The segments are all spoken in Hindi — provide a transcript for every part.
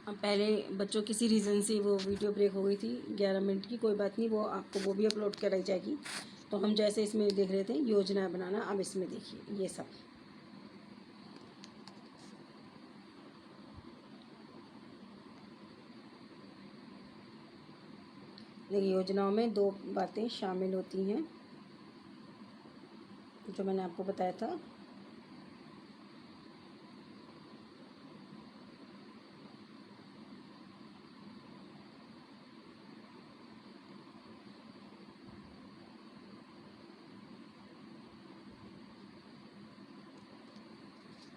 अब पहले बच्चों किसी रीज़न से वो वीडियो ब्रेक हो गई थी 11 मिनट की, कोई बात नहीं, वो आपको वो भी अपलोड कराई जाएगी। तो हम जैसे इसमें देख रहे थे योजना बनाना, अब इसमें देखिए ये सब देखिए, योजनाओं में 2 बातें शामिल होती हैं जो मैंने आपको बताया था।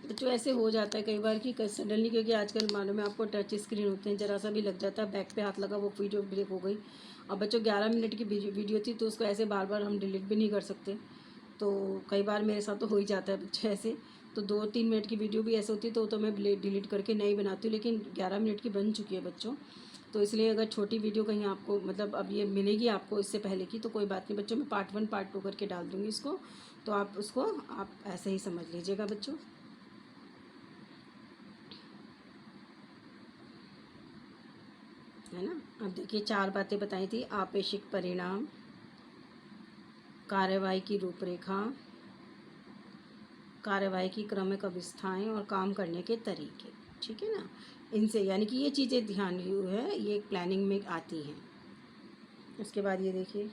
बच्चों ऐसे हो जाता है कई बार कि सडनली, क्योंकि आजकल मालूम है आपको टच स्क्रीन होते हैं, ज़रा सा भी लग जाता है, बैक पे हाथ लगा वो वीडियो ब्रेक हो गई। अब बच्चों 11 मिनट की वीडियो थी तो उसको ऐसे बार बार हम डिलीट भी नहीं कर सकते। तो कई बार मेरे साथ तो हो ही जाता है बच्चे ऐसे। तो 2-3 मिनट की वीडियो भी ऐसे होती है तो मैं डिलीट करके नहीं बनाती हूँ, लेकिन 11 मिनट की बन चुकी है बच्चों। तो इसलिए अगर छोटी वीडियो कहीं आपको मतलब अब ये मिलेगी आपको इससे पहले की, तो कोई बात नहीं बच्चों, मैं पार्ट 1 पार्ट 2 करके डाल दूँगी इसको। तो आप उसको आप ऐसे ही समझ लीजिएगा बच्चों, है ना। अब देखिए 4 बातें बताई थी: आपेक्षिक परिणाम, कार्यवाही की रूपरेखा, कार्यवाही की क्रमिक अवस्थाएं और काम करने के तरीके। ठीक है ना, इनसे यानी कि ये चीज़ें ध्यान है, ये प्लानिंग में आती हैं। उसके बाद ये देखिए,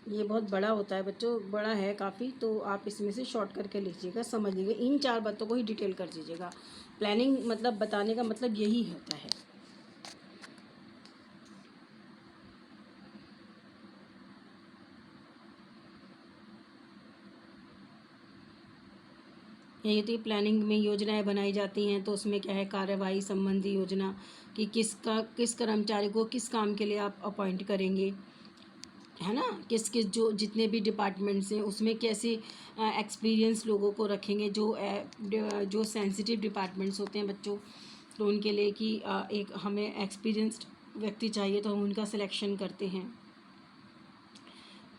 ये बहुत बड़ा होता है बच्चों, बड़ा है काफ़ी, तो आप इसमें से शॉर्ट करके लीजिएगा, समझ लीजिएगा, इन 4 बातों को ही डिटेल कर दीजिएगा। प्लानिंग मतलब बताने का मतलब यही होता है। यही होती है प्लानिंग में, योजनाएं बनाई जाती हैं तो उसमें क्या है, कार्यवाही संबंधी योजना कि किस कर्मचारी को किस काम के लिए आप अपॉइंट करेंगे, है ना, किस किस जो जितने भी डिपार्टमेंट्स हैं उसमें कैसे एक्सपीरियंस लोगों को रखेंगे, जो सेंसिटिव डिपार्टमेंट्स होते हैं बच्चों, तो उनके लिए कि एक हमें एक्सपीरियंस्ड व्यक्ति चाहिए तो हम उनका सिलेक्शन करते हैं।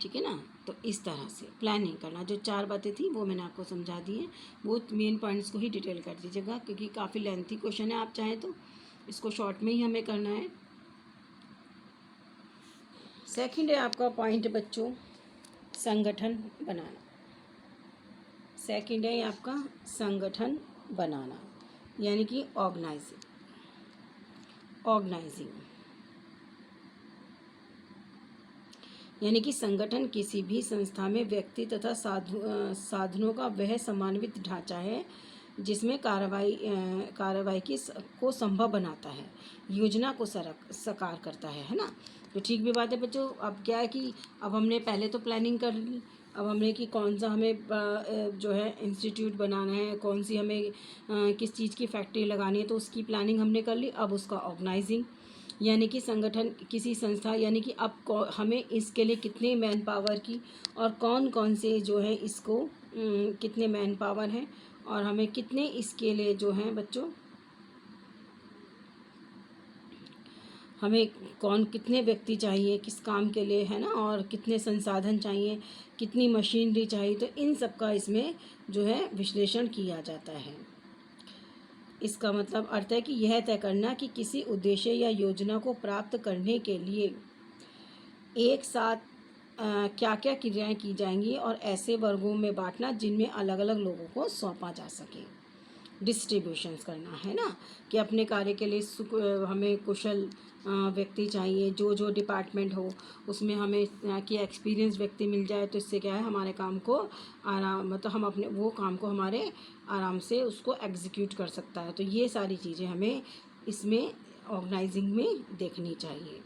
ठीक है ना, तो इस तरह से प्लानिंग करना, जो 4 बातें थी वो मैंने आपको समझा दी हैं, वो मेन पॉइंट्स को ही डिटेल कर दीजिएगा, क्योंकि काफ़ी लेंथी क्वेश्चन है, आप चाहें तो इसको शॉर्ट में ही हमें करना है। सेकंड है आपका पॉइंट बच्चों, संगठन बनाना। सेकंड है आपका संगठन बनाना, यानी कि ऑर्गेनाइजिंग, यानी कि संगठन किसी भी संस्था में व्यक्ति तथा साधनों का वह समन्वित ढांचा है जिसमें कार्रवाई को संभव बनाता है, योजना को साकार करता है ना। तो ठीक भी बात है बच्चों। अब क्या है कि अब हमने पहले तो प्लानिंग कर ली, अब हमने कि कौन सा हमें जो है इंस्टीट्यूट बनाना है, कौन सी हमें किस चीज़ की फैक्ट्री लगानी है, तो उसकी प्लानिंग हमने कर ली। अब उसका ऑर्गेनाइजिंग, यानी कि संगठन किसी संस्था, यानी कि अब हमें इसके लिए कितने मैन पावर की और कौन कौन से जो है इसको कितने मैन पावर हैं और हमें कितने इसके लिए जो हैं बच्चों, हमें कौन कितने व्यक्ति चाहिए किस काम के लिए, है ना, और कितने संसाधन चाहिए, कितनी मशीनरी चाहिए, तो इन सब का इसमें जो है विश्लेषण किया जाता है। इसका मतलब अर्थ है कि यह तय करना कि किसी उद्देश्य या योजना को प्राप्त करने के लिए एक साथ क्या क्या क्रियाएं की जाएंगी और ऐसे वर्गों में बांटना जिनमें अलग अलग लोगों को सौंपा जा सके। डिस्ट्रीब्यूशंस करना, है ना, कि अपने कार्य के लिए हमें कुशल व्यक्ति चाहिए, जो जो डिपार्टमेंट हो उसमें हमें कि एक्सपीरियंस व्यक्ति मिल जाए, तो इससे क्या है हमारे काम को आराम, मतलब हम अपने वो काम को हमारे आराम से उसको एग्जीक्यूट कर सकता है। तो ये सारी चीज़ें हमें इसमें ऑर्गेनाइजिंग में देखनी चाहिए।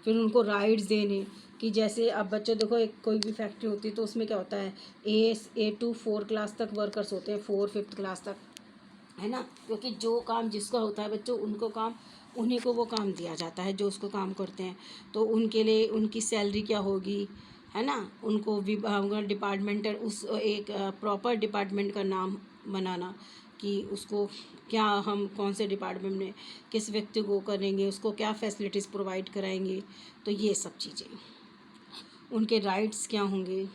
फिर उनको राइट्स देने, कि जैसे अब बच्चों देखो, एक कोई भी फैक्ट्री होती है तो उसमें क्या होता है, ए टू 4 क्लास तक वर्कर्स होते हैं, 4-5 क्लास तक, है ना, क्योंकि जो काम जिसका होता है बच्चों उनको काम उन्हीं को वो काम दिया जाता है जो उसको काम करते हैं। तो उनके लिए उनकी सैलरी क्या होगी, है ना, उनको डिपार्टमेंटल उस एक प्रॉपर डिपार्टमेंट का नाम बनाना कि उसको क्या हम कौन से डिपार्टमेंट में किस व्यक्ति को करेंगे, उसको क्या फैसिलिटीज़ प्रोवाइड कराएंगे, तो ये सब चीज़ें। उनके राइट्स क्या होंगे।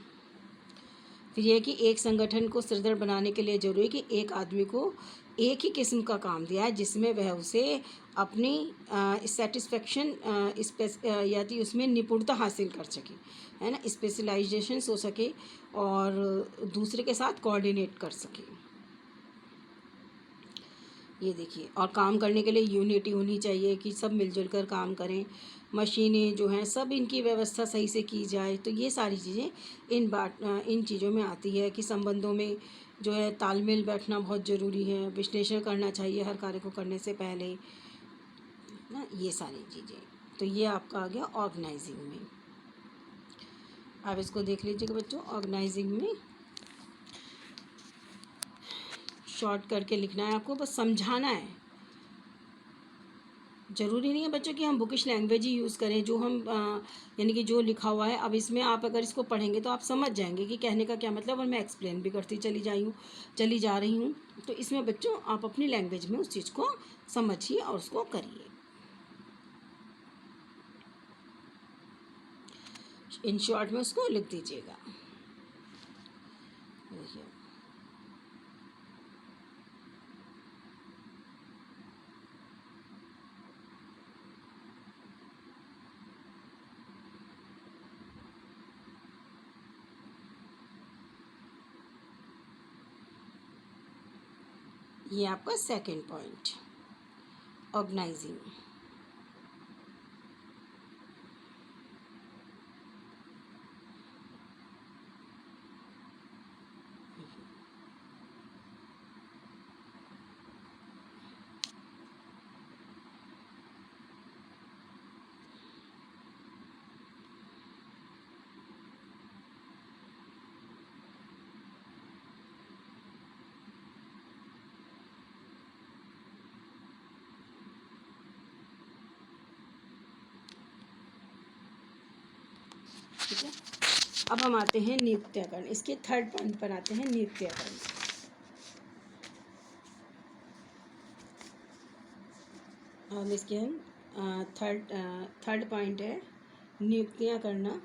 फिर यह है कि एक संगठन को सुदृढ़ बनाने के लिए ज़रूरी है कि एक आदमी को एक ही किस्म का काम दिया है जिसमें वह उसे अपनी सेटिस्फेक्शन यानी उसमें निपुणता हासिल कर सके, है ना, स्पेशलाइजेशन हो सके और दूसरे के साथ कोऑर्डिनेट कर सके। ये देखिए, और काम करने के लिए यूनिटी होनी चाहिए कि सब मिलजुल कर काम करें, मशीनें जो हैं सब इनकी व्यवस्था सही से की जाए। तो ये सारी चीज़ें इन चीज़ों में आती है कि संबंधों में जो है तालमेल बैठना बहुत ज़रूरी है, विश्लेषण करना चाहिए हर कार्य को करने से पहले ना, ये सारी चीज़ें। तो ये आपका आ गया ऑर्गेनाइजिंग में। आप इसको देख लीजिएगा बच्चों, ऑर्गेनाइजिंग में शॉर्ट करके लिखना है आपको, बस समझाना है। ज़रूरी नहीं है बच्चों कि हम बुकिश लैंग्वेज ही यूज़ करें, जो हम यानी कि जो लिखा हुआ है। अब इसमें आप अगर इसको पढ़ेंगे तो आप समझ जाएंगे कि कहने का क्या मतलब, और मैं एक्सप्लेन भी करती चली जा रही हूँ। तो इसमें बच्चों आप अपनी लैंग्वेज में उस चीज़ को समझिए और उसको करिए। इन शॉर्ट में उसको लिख दीजिएगा। देखिए, ये आपका सेकंड पॉइंट, ऑर्गेनाइजिंग। ठीक है, अब हम आते हैं नियुक्तिकरण। इसके थर्ड पॉइंट पर आते हैं, नियुक्तिकरण। अब इसके हम थर्ड पॉइंट है नियुक्तियां करना,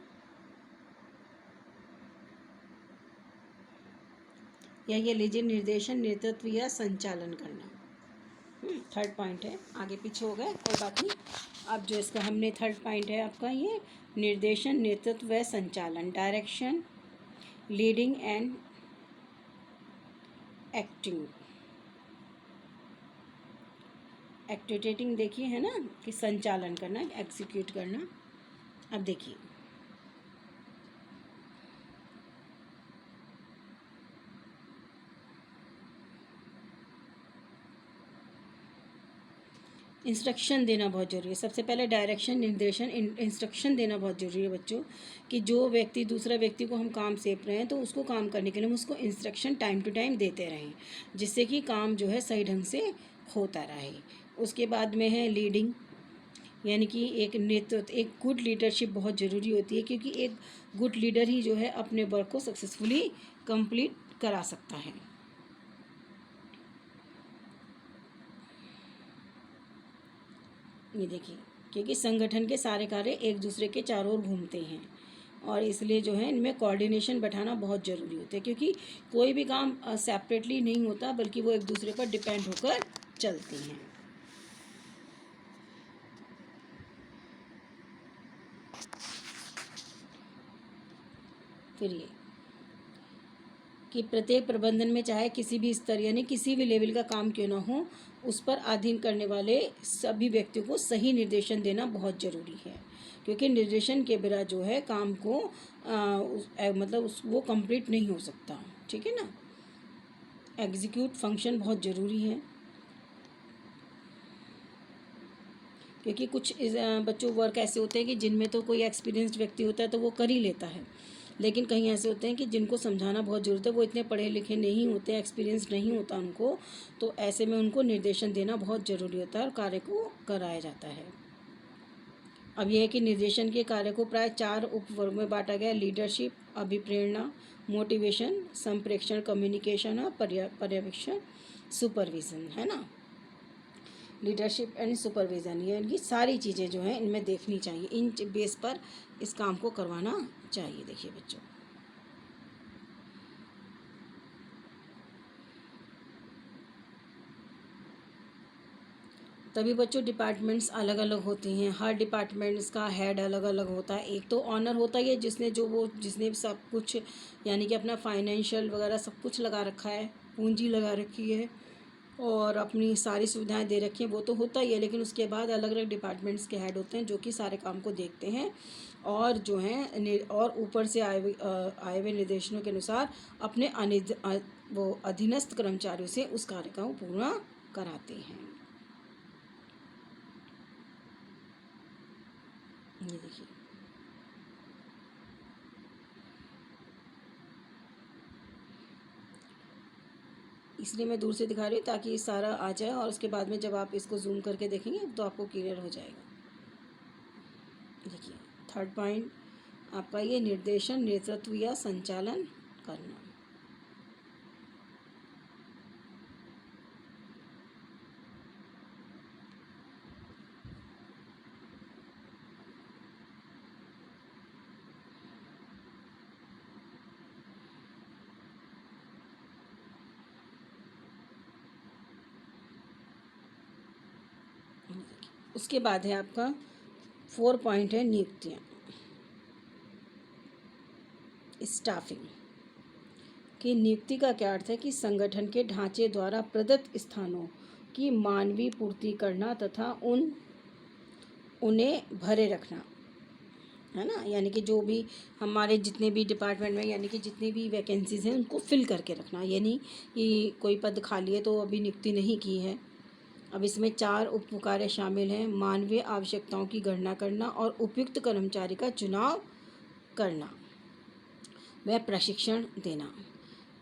या ये लीजिए निर्देशन, नेतृत्व या संचालन करना। थर्ड पॉइंट है, आगे पीछे हो गए कोई बात नहीं। अब जो इसका हमने थर्ड पॉइंट है आपका ये निर्देशन, नेतृत्व व संचालन, direction, leading and acting. Activating देखिए है ना, कि संचालन करना, एग्जीक्यूट करना। अब देखिए, इंस्ट्रक्शन देना बहुत ज़रूरी है। सबसे पहले डायरेक्शन, निर्देशन, इंस्ट्रक्शन देना बहुत ज़रूरी है बच्चों, कि जो व्यक्ति दूसरा व्यक्ति को हम काम सौंप रहे हैं तो उसको काम करने के लिए हम उसको इंस्ट्रक्शन टाइम टू टाइम देते रहें, जिससे कि काम जो है सही ढंग से होता रहे। उसके बाद में है लीडिंग, यानी कि एक नेतृत्व, एक गुड लीडरशिप बहुत ज़रूरी होती है, क्योंकि एक गुड लीडर ही जो है अपने वर्क को सक्सेसफुली कंप्लीट करा सकता है। ये देखिए, क्योंकि संगठन के सारे कार्य एक दूसरे के चारों ओर घूमते हैं, और इसलिए जो है इनमें कोऑर्डिनेशन बैठाना बहुत ज़रूरी होता है, क्योंकि कोई भी काम सेपरेटली नहीं होता, बल्कि वो एक दूसरे पर डिपेंड होकर चलते हैं। फिर ये कि प्रत्येक प्रबंधन में चाहे किसी भी स्तर यानी किसी भी लेवल का काम क्यों ना हो, उस पर अधीन करने वाले सभी व्यक्तियों को सही निर्देशन देना बहुत ज़रूरी है, क्योंकि निर्देशन के बिना जो है काम को वो कंप्लीट नहीं हो सकता। ठीक है ना, एग्जीक्यूट फंक्शन बहुत ज़रूरी है, क्योंकि कुछ बच्चों वर्क ऐसे होते हैं कि जिनमें तो कोई एक्सपीरियंस्ड व्यक्ति होता है तो वो कर ही लेता है, लेकिन कहीं ऐसे होते हैं कि जिनको समझाना बहुत ज़रूरत है, वो इतने पढ़े लिखे नहीं होते, एक्सपीरियंस नहीं होता उनको, तो ऐसे में उनको निर्देशन देना बहुत ज़रूरी होता है और कार्य को कराया जाता है। अब यह है कि निर्देशन के कार्य को प्राय 4 उपवर्ग में बांटा गया: लीडरशिप, अभिप्रेरणा, मोटिवेशन, संप्रेषण, कम्युनिकेशन और पर्यवेक्षण, सुपरविज़न, है ना। लीडरशिप एंड सुपरविज़न, ये इनकी सारी चीज़ें जो हैं इनमें देखनी चाहिए, इन बेस पर इस काम को करवाना चाहिए। देखिए बच्चों, तभी बच्चों डिपार्टमेंट्स अलग अलग होते हैं, हर डिपार्टमेंट्स का हेड अलग अलग होता है। एक तो ऑनर होता है जिसने सब कुछ यानी कि अपना फाइनेंशियल वगैरह सब कुछ लगा रखा है, पूंजी लगा रखी है और अपनी सारी सुविधाएं दे रखी हैं, वो तो होता ही है। लेकिन उसके बाद अलग अलग डिपार्टमेंट्स के हेड होते हैं जो कि सारे काम को देखते हैं और जो हैं और ऊपर से आए हुए निर्देशनों के अनुसार अपने वो अधीनस्थ कर्मचारियों से उस कार्य को पूरा कराते हैं। ये देखिए, इसलिए मैं दूर से दिखा रही हूँ ताकि सारा आ जाए और उसके बाद में जब आप इसको जूम करके देखेंगे तो आपको क्लियर हो जाएगा। देखिए, थर्ड पॉइंट आपका ये निर्देशन, नेतृत्व या संचालन करना। उसके बाद है आपका 4 पॉइंट है नियुक्तियाँ, स्टाफिंग। कि नियुक्ति का क्या अर्थ है कि संगठन के ढांचे द्वारा प्रदत्त स्थानों की मानवीय पूर्ति करना तथा उन्हें भरे रखना, है ना। यानी कि जो भी हमारे जितने भी डिपार्टमेंट में यानी कि जितनी भी वैकेंसीज़ हैं उनको फिल करके रखना। यानी कि कोई पद खाली है तो अभी नियुक्ति नहीं की है। अब इसमें 4 उप कार्य शामिल हैं: मानवीय आवश्यकताओं की गणना करना और उपयुक्त कर्मचारी का चुनाव करना, वह प्रशिक्षण देना,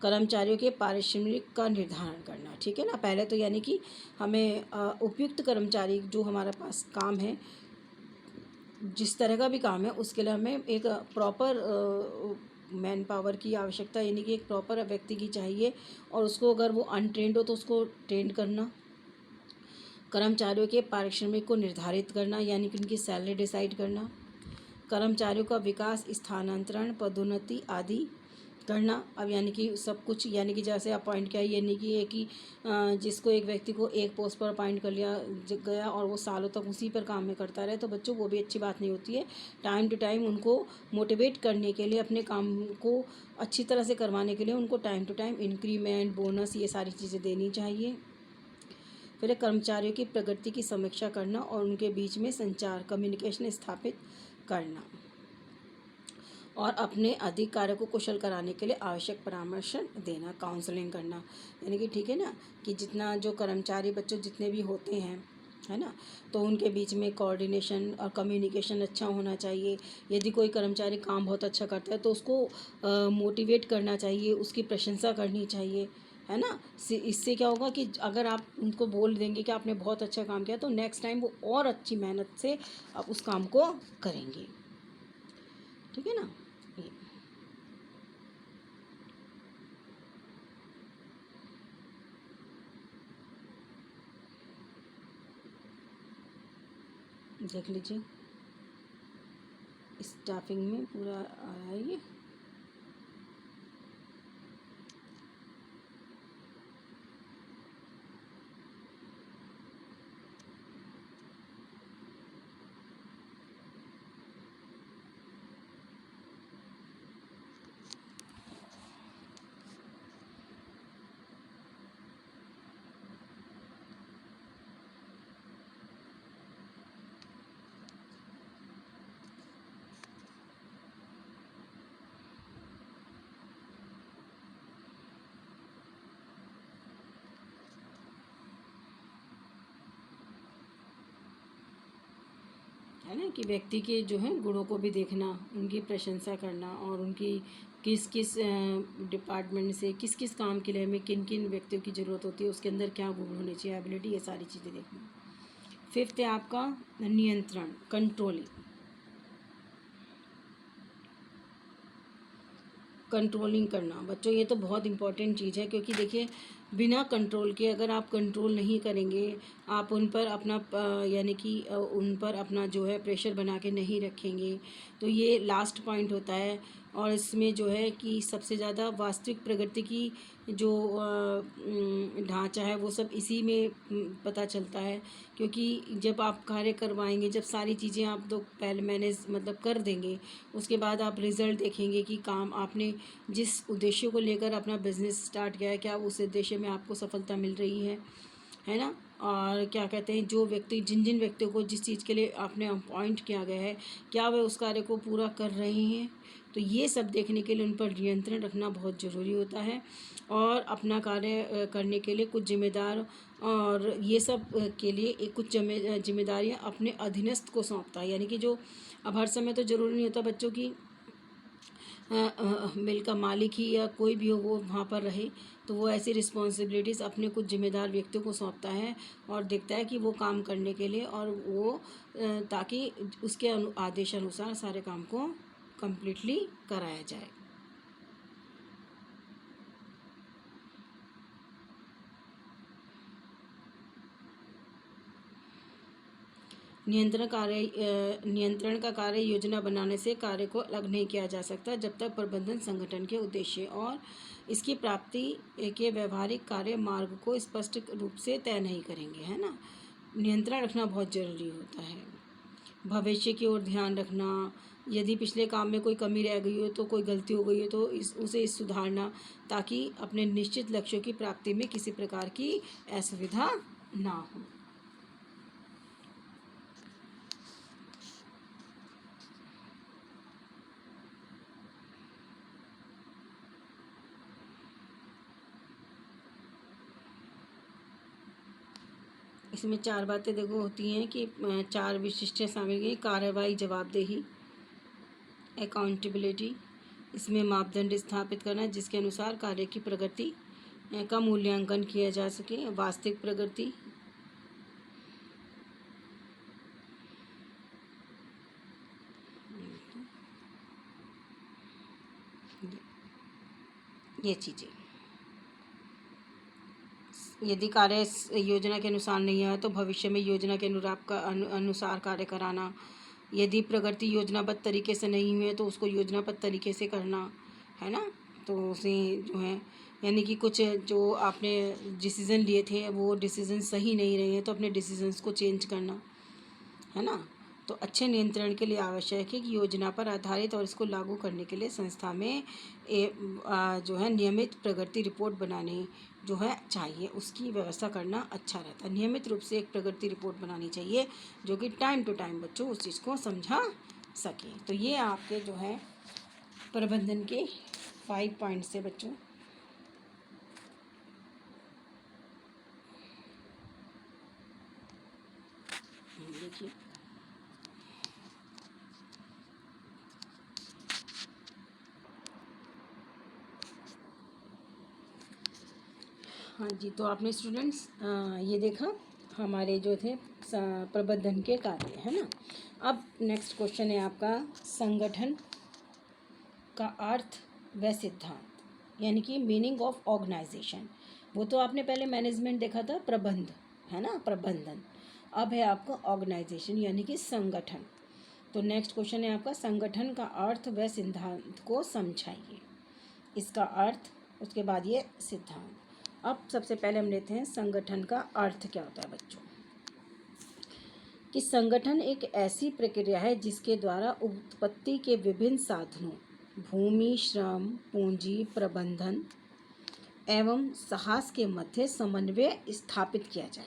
कर्मचारियों के पारिश्रमिक का निर्धारण करना। ठीक है ना। पहले तो यानी कि हमें उपयुक्त कर्मचारी जो हमारे पास काम है, जिस तरह का भी काम है, उसके लिए हमें एक प्रॉपर मैन पावर की आवश्यकता, यानी कि एक प्रॉपर व्यक्ति की चाहिए और उसको अगर वो अनट्रेंड हो तो उसको ट्रेंड करना। कर्मचारियों के पारिश्रमिक को निर्धारित करना यानी कि उनकी सैलरी डिसाइड करना। कर्मचारियों का विकास, स्थानांतरण, पदोन्नति आदि करना। अब यानी कि सब कुछ, यानी कि जैसे अपॉइंट किया, यानी कि एक ही जिसको एक व्यक्ति को एक पोस्ट पर अपॉइंट कर लिया गया और वो सालों तक उसी पर काम में करता रहे तो बच्चों वो भी अच्छी बात नहीं होती है। टाइम टू टाइम उनको मोटिवेट करने के लिए, अपने काम को अच्छी तरह से करवाने के लिए उनको time to time increment, bonus, ये सारी चीज़ें देनी चाहिए। फिर कर्मचारियों की प्रगति की समीक्षा करना और उनके बीच में संचार, कम्युनिकेशन स्थापित करना और अपने अधिकारियों को कुशल कराने के लिए आवश्यक परामर्श देना, काउंसलिंग करना। यानी कि ठीक है ना, कि जितना जो कर्मचारी बच्चों जितने भी होते हैं, है ना, तो उनके बीच में कोऑर्डिनेशन और कम्युनिकेशन अच्छा होना चाहिए। यदि कोई कर्मचारी काम बहुत अच्छा करता है तो उसको मोटिवेट करना चाहिए, उसकी प्रशंसा करनी चाहिए, है ना। इससे क्या होगा कि अगर आप उनको बोल देंगे कि आपने बहुत अच्छा काम किया तो नेक्स्ट टाइम वो और अच्छी मेहनत से उस काम को करेंगे। ठीक है ना। ये देख लीजिए, स्टाफिंग में पूरा आया है ये। है ना, कि व्यक्ति के जो है गुणों को भी देखना, उनकी प्रशंसा करना और उनकी किस किस डिपार्टमेंट से किस किस काम के लिए हमें किन किन व्यक्तियों की ज़रूरत होती है, उसके अंदर क्या गुण होने चाहिए, एबिलिटी, ये सारी चीज़ें देखना। फिफ्थ है आपका नियंत्रण, कंट्रोलिंग करना। बच्चों ये तो बहुत इंपॉर्टेंट चीज़ है क्योंकि देखिए बिना कंट्रोल के अगर आप कंट्रोल नहीं करेंगे, आप उन पर अपना यानी कि उन पर अपना जो है प्रेशर बना के नहीं रखेंगे, तो ये लास्ट पॉइंट होता है। और इसमें जो है कि सबसे ज़्यादा वास्तविक प्रगति की जो ढांचा है वो सब इसी में पता चलता है। क्योंकि जब आप कार्य करवाएंगे, जब सारी चीज़ें आप तो पहले मैनेज मतलब कर देंगे, उसके बाद आप रिज़ल्ट देखेंगे कि काम आपने जिस उद्देश्य को लेकर अपना बिज़नेस स्टार्ट किया है, क्या उस उद्देश्य में आपको सफलता मिल रही है ना। और क्या कहते हैं, जो व्यक्ति जिन जिन व्यक्तियों को जिस चीज़ के लिए आपने अपॉइंट किया गया है, क्या वे उस कार्य को पूरा कर रहे हैं। तो ये सब देखने के लिए उन पर नियंत्रण रखना बहुत ज़रूरी होता है। और अपना कार्य करने के लिए कुछ जिम्मेदार और ये सब के लिए एक कुछ जिम्मेदारियाँ अपने अधीनस्थ को सौंपता है। यानी कि जो अब हर समय तो ज़रूरी नहीं होता बच्चों की मिल का मालिक ही या कोई भी हो वो वहाँ पर रहे, तो वो ऐसी रिस्पॉन्सिबिलिटीज़ अपने कुछ जिम्मेदार व्यक्तियों को सौंपता है और देखता है कि वो काम करने के लिए, और वो ताकि उसके आदेश अनुसार सारे काम को कम्प्लीटली कराया जाए। नियंत्रण का कार्य योजना बनाने से कार्य को अलग नहीं किया जा सकता, जब तक प्रबंधन संगठन के उद्देश्य और इसकी प्राप्ति के व्यवहारिक कार्य मार्ग को स्पष्ट रूप से तय नहीं करेंगे, है ना। नियंत्रण रखना बहुत ज़रूरी होता है। भविष्य की ओर ध्यान रखना, यदि पिछले काम में कोई कमी रह गई हो, तो कोई गलती हो गई हो, तो उसे सुधारना, ताकि अपने निश्चित लक्ष्यों की प्राप्ति में किसी प्रकार की असुविधा ना हो। इसमें 4 बातें देखो होती हैं कि 4 विशिष्ट शामिल हैं: कार्रवाई, जवाबदेही, अकाउंटेबिलिटी। इसमें मापदंड स्थापित करना जिसके अनुसार कार्य की प्रगति का मूल्यांकन किया जा सके, वास्तविक प्रगति, ये चीज़ें। यदि कार्य योजना के अनुसार नहीं है तो भविष्य में योजना के अनुसार कार्य कराना। यदि प्रगति योजनाबद्ध तरीके से नहीं हुई है तो उसको योजनाबद्ध तरीके से करना, है ना। तो उसे जो है यानी कि कुछ जो आपने डिसीज़न लिए थे वो डिसीज़न सही नहीं रहे हैं, तो अपने डिसीजंस को चेंज करना, है ना। तो अच्छे नियंत्रण के लिए आवश्यक है कि योजना पर आधारित और इसको लागू करने के लिए संस्था में जो है नियमित प्रगति रिपोर्ट बनाने जो है चाहिए, उसकी व्यवस्था करना अच्छा रहता है। नियमित रूप से एक प्रगति रिपोर्ट बनानी चाहिए जो कि टाइम टू टाइम बच्चों उस चीज़ को समझा सके। तो ये आपके जो है प्रबंधन के 5 पॉइंट्स है बच्चों। देखिए, हाँ जी, तो आपने स्टूडेंट्स ये देखा हमारे जो थे प्रबंधन के कार्य, है ना। अब नेक्स्ट क्वेश्चन है आपका संगठन का अर्थ व सिद्धांत, यानी कि मीनिंग ऑफ ऑर्गेनाइजेशन। वो तो आपने पहले मैनेजमेंट देखा था, प्रबंध, है ना, प्रबंधन। अब है आपका ऑर्गेनाइजेशन यानी कि संगठन। तो नेक्स्ट क्वेश्चन है आपका संगठन का अर्थ व सिद्धांत को समझाइए। इसका अर्थ, उसके बाद ये सिद्धांत। अब सबसे पहले हम लेते हैं संगठन का अर्थ क्या होता है बच्चों। कि संगठन एक ऐसी प्रक्रिया है जिसके द्वारा उत्पत्ति के विभिन्न साधनों भूमि, श्रम, पूंजी, प्रबंधन एवं साहस के मध्य समन्वय स्थापित किया जाए।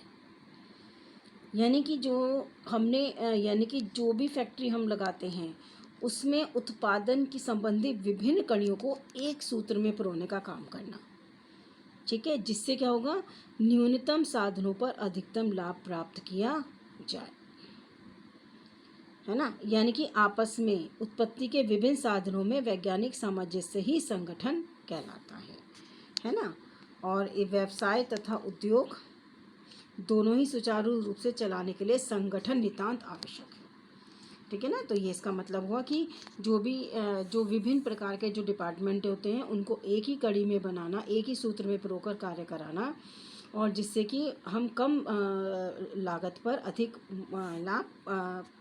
यानी कि जो हमने यानी कि जो भी फैक्ट्री हम लगाते हैं उसमें उत्पादन की संबंधी विभिन्न कड़ियों को एक सूत्र में पिरोने का काम करना, ठीक है, जिससे क्या होगा, न्यूनतम साधनों पर अधिकतम लाभ प्राप्त किया जाए, है ना। यानी कि आपस में उत्पत्ति के विभिन्न साधनों में वैज्ञानिक सामंजस्य ही संगठन कहलाता है ना। और ये व्यवसाय तथा उद्योग दोनों ही सुचारू रूप से चलाने के लिए संगठन नितांत आवश्यक है। ठीक है ना। तो ये इसका मतलब हुआ कि जो विभिन्न प्रकार के जो डिपार्टमेंट होते हैं उनको एक ही कड़ी में बनाना, एक ही सूत्र में पिरोकर कार्य कराना, और जिससे कि हम कम लागत पर अधिक लाभ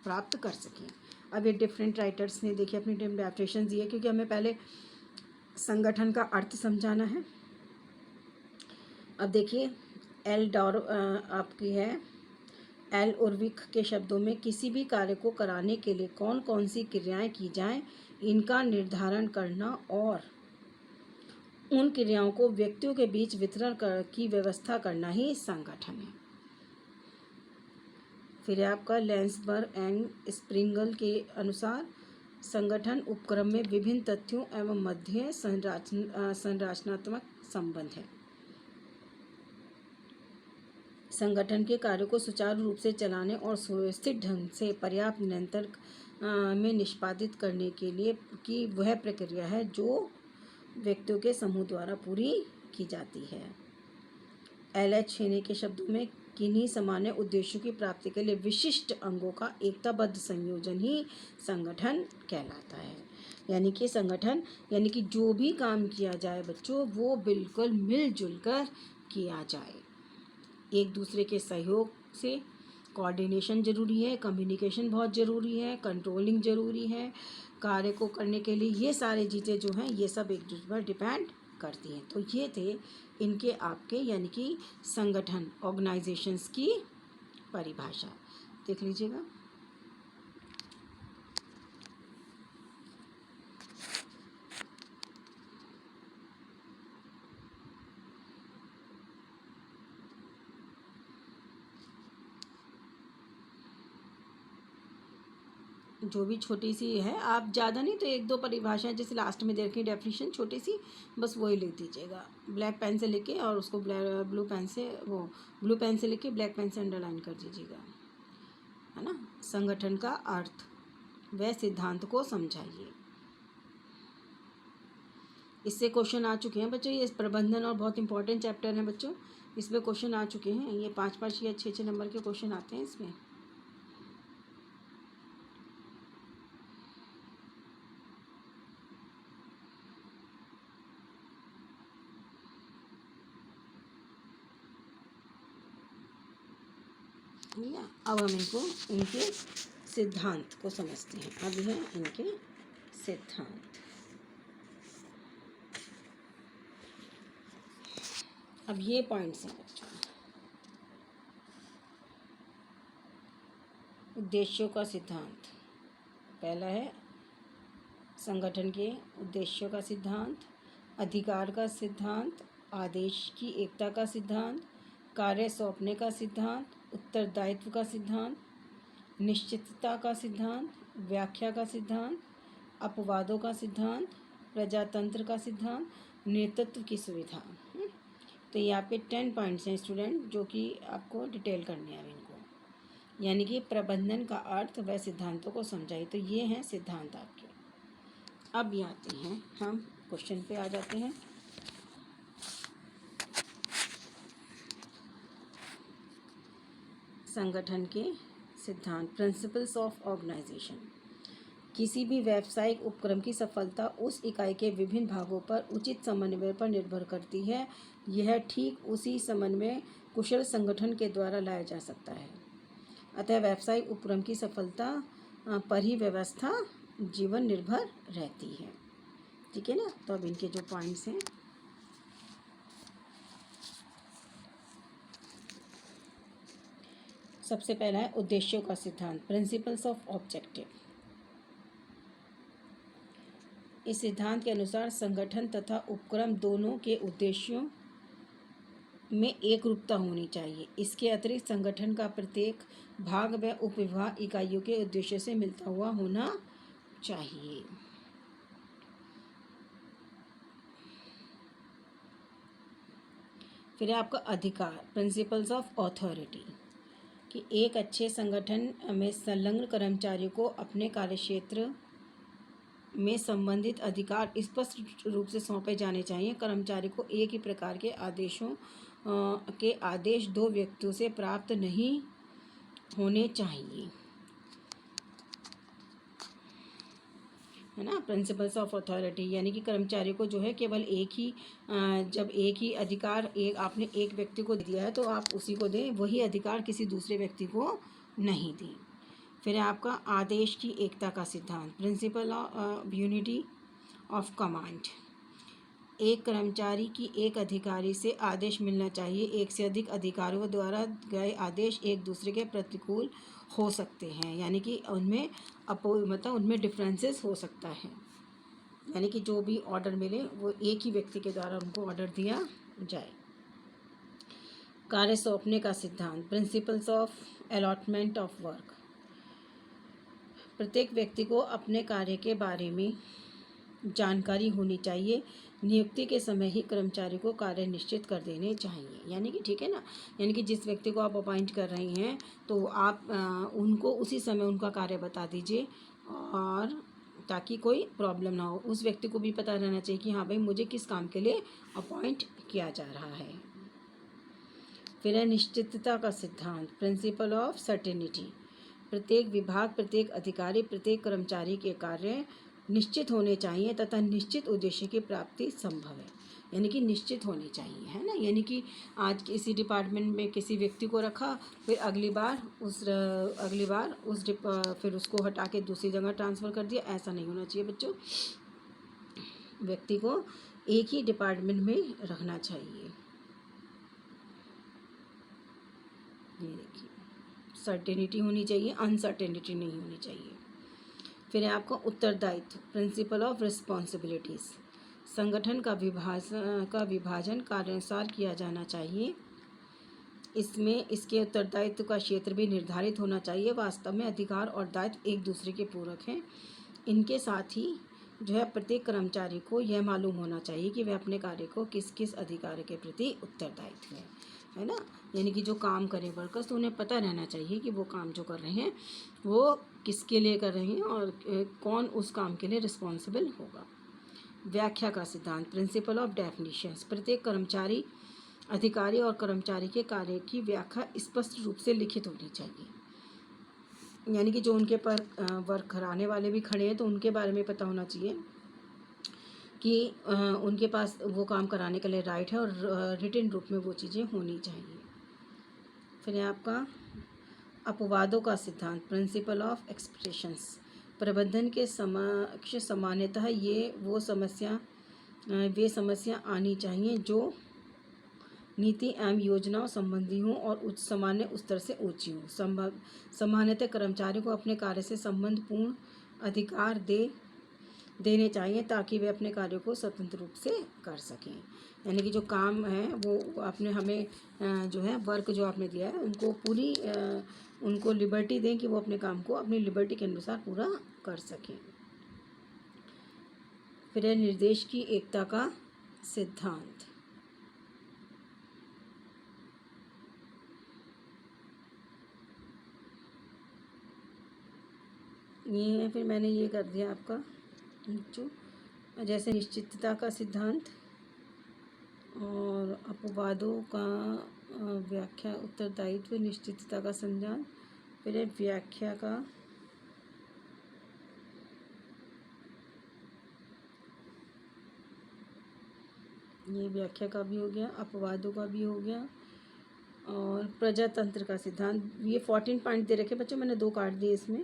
प्राप्त कर सकें। अब ये डिफरेंट राइटर्स ने देखिए अपनी डेफिनेशन दी है, क्योंकि हमें पहले संगठन का अर्थ समझाना है। अब देखिए आपकी है एल उर्विक के शब्दों में, किसी भी कार्य को कराने के लिए कौन कौन सी क्रियाएं की जाएं, इनका निर्धारण करना और उन क्रियाओं को व्यक्तियों के बीच वितरण की व्यवस्था करना ही संगठन है। फिर आपका लैंसबर्ग एंड स्प्रिंगल के अनुसार संगठन उपक्रम में विभिन्न तथ्यों एवं मध्य संरचनात्मक संबंध है। संगठन के कार्यों को सुचारू रूप से चलाने और सुव्यवस्थित ढंग से पर्याप्त नियंत्रण में निष्पादित करने के लिए की वह प्रक्रिया है जो व्यक्तियों के समूह द्वारा पूरी की जाती है। एल.एच. हेने के शब्दों में, किन्हीं सामान्य उद्देश्यों की प्राप्ति के लिए विशिष्ट अंगों का एकताबद्ध संयोजन ही संगठन कहलाता है। यानी कि संगठन यानी कि जो भी काम किया जाए बच्चों, वो बिल्कुल मिलजुल कर किया जाए, एक दूसरे के सहयोग से। कोऑर्डिनेशन ज़रूरी है, कम्युनिकेशन बहुत ज़रूरी है, कंट्रोलिंग ज़रूरी है। कार्य को करने के लिए ये सारी चीज़ें जो हैं ये सब एक दूसरे पर डिपेंड करती हैं। तो ये थे इनके आपके यानी कि संगठन ऑर्गेनाइजेशंस की परिभाषा, देख लीजिएगा। जो भी छोटी सी है, आप ज़्यादा नहीं तो एक दो परिभाषाएं जैसे लास्ट में दे रखी डेफिनेशन छोटी सी, बस वही लिख दीजिएगा ब्लैक पेन से लिख के, और उसको ब्लू पेन से लिख के ब्लैक पेन से अंडरलाइन कर दीजिएगा, है ना। संगठन का अर्थ व सिद्धांत को समझाइए। इससे क्वेश्चन आ चुके हैं बच्चों, ये प्रबंधन और बहुत इंपॉर्टेंट चैप्टर है बच्चों, इसमें क्वेश्चन आ चुके हैं। ये 5-5 या 6-6 नंबर के क्वेश्चन आते हैं इसमें। अब हम इनके सिद्धांत को समझते हैं। अब है इनके सिद्धांत। अब ये पॉइंट्स हैं बच्चों। उद्देश्यों का सिद्धांत पहला है, संगठन के उद्देश्यों का सिद्धांत, अधिकार का सिद्धांत, आदेश की एकता का सिद्धांत, कार्य सौंपने का सिद्धांत, उत्तरदायित्व का सिद्धांत, निश्चितता का सिद्धांत, व्याख्या का सिद्धांत, अपवादों का सिद्धांत, प्रजातंत्र का सिद्धांत, नेतृत्व की सुविधा। तो ये आपके 10 पॉइंट्स हैं स्टूडेंट, जो कि आपको डिटेल करने हैं इनको, यानी कि प्रबंधन का अर्थ व सिद्धांतों को समझाइए। तो ये हैं सिद्धांत आपके। अब ये आते हैं, हम क्वेश्चन पे आ जाते हैं। संगठन के सिद्धांत, प्रिंसिपल्स ऑफ ऑर्गेनाइजेशन। किसी भी व्यावसायिक उपक्रम की सफलता उस इकाई के विभिन्न भागों पर उचित समन्वय पर निर्भर करती है। यह ठीक उसी समन्वय कुशल संगठन के द्वारा लाया जा सकता है। अतः व्यावसायिक उपक्रम की सफलता पर ही व्यवस्था जीवन निर्भर रहती है। ठीक है ना। तो अब इनके जो पॉइंट्स हैं, सबसे पहला है उद्देश्यों का सिद्धांत, प्रिंसिपल्स ऑफ ऑब्जेक्टिव। इस सिद्धांत के अनुसार संगठन तथा उपक्रम दोनों के उद्देश्यों में एक रूपता होनी चाहिए। इसके अतिरिक्त संगठन का प्रत्येक भाग व उपविभाग इकाइयों के उद्देश्य से मिलता हुआ होना चाहिए। फिर है आपका अधिकार, प्रिंसिपल्स ऑफ अथॉरिटी, कि एक अच्छे संगठन में संलग्न कर्मचारियों को अपने कार्यक्षेत्र में संबंधित अधिकार स्पष्ट रूप से सौंपे जाने चाहिए। कर्मचारी को एक ही प्रकार के आदेश दो व्यक्तियों से प्राप्त नहीं होने चाहिए। है ना, प्रिंसिपल्स ऑफ अथॉरिटी, यानी कि कर्मचारी को जो है केवल एक ही जब एक ही अधिकार एक आपने एक व्यक्ति को दिया है तो आप उसी को दें, वही अधिकार किसी दूसरे व्यक्ति को नहीं दें। फिर है आपका आदेश की एकता का सिद्धांत, principle of unity of command. एक कर्मचारी की एक अधिकारी से आदेश मिलना चाहिए। एक से अधिक अधिकारियों द्वारा गए आदेश एक दूसरे के प्रतिकूल हो सकते हैं, यानी कि उनमें मतलब उनमें डिफरेंसेस हो सकता है, यानी कि जो भी ऑर्डर मिले वो एक ही व्यक्ति के द्वारा उनको ऑर्डर दिया जाए। कार्य सौंपने का सिद्धांत, principles of allotment of work. प्रत्येक व्यक्ति को अपने कार्य के बारे में जानकारी होनी चाहिए। नियुक्ति के समय ही कर्मचारी को कार्य निश्चित कर देने चाहिए, यानी कि ठीक है ना, यानी कि जिस व्यक्ति को आप अपॉइंट कर रही हैं तो आप उनको उसी समय उनका कार्य बता दीजिए, और ताकि कोई प्रॉब्लम ना हो। उस व्यक्ति को भी पता रहना चाहिए कि हाँ भाई मुझे किस काम के लिए अपॉइंट किया जा रहा है। फिर है निश्चितता का सिद्धांत, प्रिंसिपल ऑफ सर्टेनिटी। प्रत्येक विभाग, प्रत्येक अधिकारी, प्रत्येक कर्मचारी के कार्य निश्चित होने चाहिए तथा निश्चित उद्देश्य की प्राप्ति संभव है, यानी कि निश्चित होनी चाहिए, है ना। यानी कि आज किसी डिपार्टमेंट में किसी व्यक्ति को रखा, फिर अगली बार फिर उसको हटा के दूसरी जगह ट्रांसफ़र कर दिया, ऐसा नहीं होना चाहिए बच्चों। व्यक्ति को एक ही डिपार्टमेंट में रखना चाहिए। ये देखिए, सर्टेनिटी होनी चाहिए, अनसर्टेनिटी नहीं होनी चाहिए। फिर है आपका उत्तरदायित्व, प्रिंसिपल ऑफ रिस्पॉन्सिबिलिटीज़। संगठन का विभाजन कार्यानुसार किया जाना चाहिए। इसमें इसके उत्तरदायित्व का क्षेत्र भी निर्धारित होना चाहिए। वास्तव में अधिकार और दायित्व एक दूसरे के पूरक हैं। इनके साथ ही जो है प्रत्येक कर्मचारी को यह मालूम होना चाहिए कि वह अपने कार्य को किस किस अधिकार के प्रति उत्तरदायित्व है ना। यानी कि जो काम करें वर्कर्स, तो उन्हें पता रहना चाहिए कि वो काम जो कर रहे हैं वो किसके लिए कर रहे हैं और कौन उस काम के लिए रिस्पॉन्सिबल होगा। व्याख्या का सिद्धांत, प्रिंसिपल ऑफ डेफिनेशंस। प्रत्येक कर्मचारी, अधिकारी और कर्मचारी के कार्य की व्याख्या स्पष्ट रूप से लिखित होनी चाहिए, यानी कि जो उनके पर वर्क कराने वाले भी खड़े हैं तो उनके बारे में पता होना चाहिए कि उनके पास वो काम कराने के लिए राइट है, और रिटन रूप में वो चीज़ें होनी चाहिए। फिर है आपका अपवादों का सिद्धांत, प्रिंसिपल ऑफ एक्सप्रेशंस। प्रबंधन के समक्ष सामान्यतः वे समस्या आनी चाहिए जो नीति एवं योजनाओं संबंधी हों और उच्च सामान्य स्तर से ऊंची हों। सामान्यतः कर्मचारी को अपने कार्य से संबंधपूर्ण अधिकार देने चाहिए ताकि वे अपने कार्यों को स्वतंत्र रूप से कर सकें। यानी कि जो काम है वो आपने हमें जो है वर्क जो आपने दिया है उनको पूरी उनको लिबर्टी दें कि वो अपने काम को अपनी लिबर्टी के अनुसार पूरा कर सकें। फिर है निर्देश की एकता का सिद्धांत। ये है, फिर मैंने ये कर दिया आपका जो जैसे निश्चितता का सिद्धांत और अपवादों का व्याख्या, उत्तरदायित्व, निश्चितता का सिद्धांत। फिर है व्याख्या का, ये व्याख्या का भी हो गया, अपवादों का भी हो गया, और प्रजातंत्र का सिद्धांत। ये 14 पॉइंट दे रखे बच्चों, मैंने 2 काट दिए इसमें।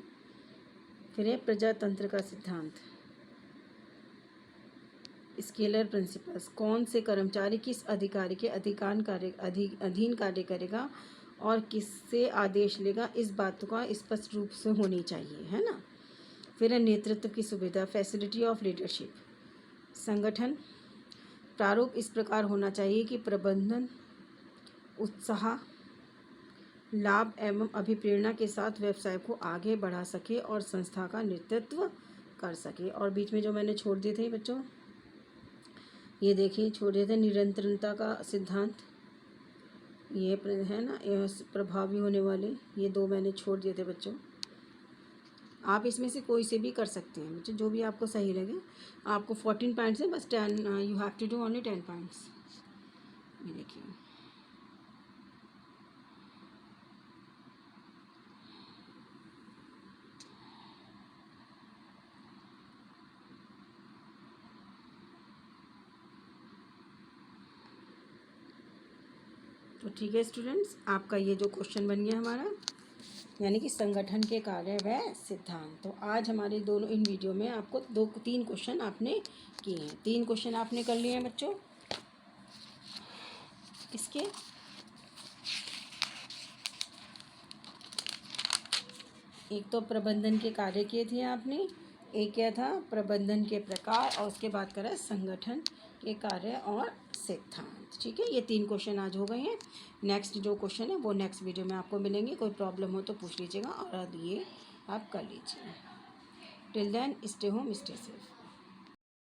फिर है प्रजातंत्र का सिद्धांत, स्केलर प्रिंसिपल्स। कौन से कर्मचारी किस अधिकारी के अधीन कार्य करेगा और किससे आदेश लेगा, इस बात का स्पष्ट रूप से होनी चाहिए, है ना। फिर है नेतृत्व की सुविधा, फैसिलिटी ऑफ लीडरशिप। संगठन प्रारूप इस प्रकार होना चाहिए कि प्रबंधन उत्साह, लाभ एवं अभिप्रेरणा के साथ व्यवसाय को आगे बढ़ा सके और संस्था का नेतृत्व कर सके। और बीच में जो मैंने छोड़ दिए थे बच्चों, ये देखिए छोड़ दिए थे निरंतरता का सिद्धांत, ये है ना, प्रभावी होने वाले, ये 2 मैंने छोड़ दिए थे बच्चों। आप इसमें से कोई से भी कर सकते हैं बच्चों, जो भी आपको सही लगे। आपको 14 पॉइंट्स है, बस 10 you have to do only 10 points. ये देखिए, तो ठीक है स्टूडेंट्स, आपका ये जो क्वेश्चन बन गया हमारा, यानी कि संगठन के कार्य व सिद्धांत। तो आज हमारे दोनों इन वीडियो में आपको 3 क्वेश्चन आपने किए हैं। 3 क्वेश्चन आपने कर लिए हैं बच्चों। किसके? एक तो प्रबंधन के कार्य किए थे आपने, एक क्या था प्रबंधन के प्रकार, और उसके बाद करा संगठन के कार्य और सिद्धांत। ठीक है, ये 3 क्वेश्चन आज हो गए हैं। नेक्स्ट जो क्वेश्चन है वो नेक्स्ट वीडियो में आपको मिलेंगे। कोई प्रॉब्लम हो तो पूछ लीजिएगा और ये आप कर लीजिए। Till then stay home, stay safe.